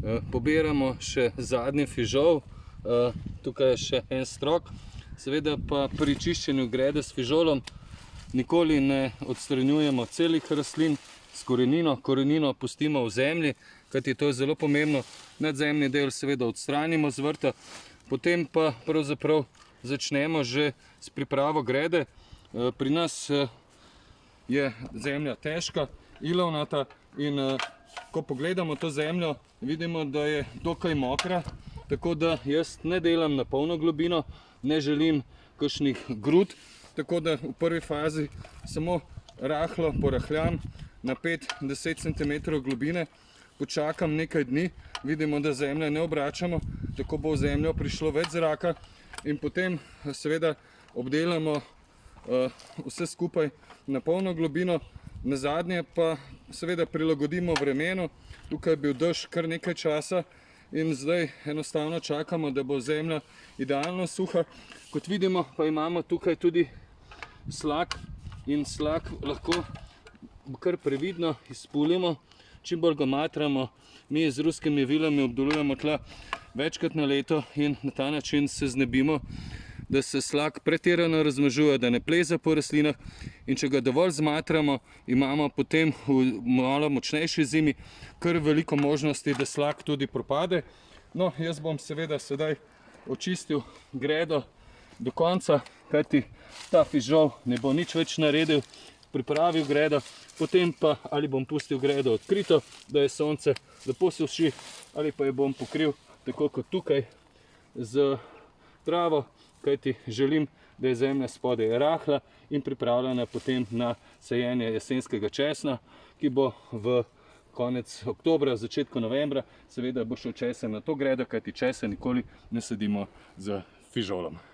Pobiramo še zadnji fižol, tukaj je še en strok. Seveda pa pri čiščenju grede s fižolom nikoli ne odstranjujemo celih rastlin s korenino. Korenino pustimo v zemlji, kajti to je zelo pomembno. Nadzemni del seveda odstranimo z vrta, potem pa pravzaprav začnemo že s pripravo grede. Pri nas je zemlja težka, ilovnata in ko pogledamo to zemljo, vidimo, da je dokaj mokra, tako da jaz ne delam na polno globino, ne želim kakšnih grud, tako da v prvi fazi samo rahlo porahljam na 5-10 cm globine, počakam nekaj dni, vidimo, da zemlje ne obračamo, tako bo v zemljo prišlo več zraka in potem seveda obdelamo vse skupaj na polno globino. Nazadnje pa seveda prilagodimo vremenu. Tukaj je bil dež kar nekaj časa in zdaj enostavno čakamo, da bo zemlja idealno suha. Kot vidimo, pa imamo tukaj tudi slak in slak lahko kar previdno izpulimo, čim bolj ga matramo. Mi z ruskimi vilami obdelujemo tla večkrat na leto in na ta način se znebimo, da se slak pretirano razmnožuje, da ne pleza po rastlinah, in če ga dovolj zmatramo, imamo potem v malo močnejši zimi kar veliko možnosti, da slak tudi propade. No, jaz bom seveda sedaj očistil gredo do konca, kajti ta fižol ne bo nič več naredil, pripravil gredo, potem pa ali bom pustil gredo odkrito, da je sonce lepo suši, ali pa jo bom pokril tako kot tukaj z travo, kajti želim, da je zemlja spodaj rahla in pripravljena potem na sajenje jesenskega česna, ki bo v konec oktobra, začetku novembra. Seveda bo šel česen na to gredo, kajti česen nikoli ne sadimo z fižolom.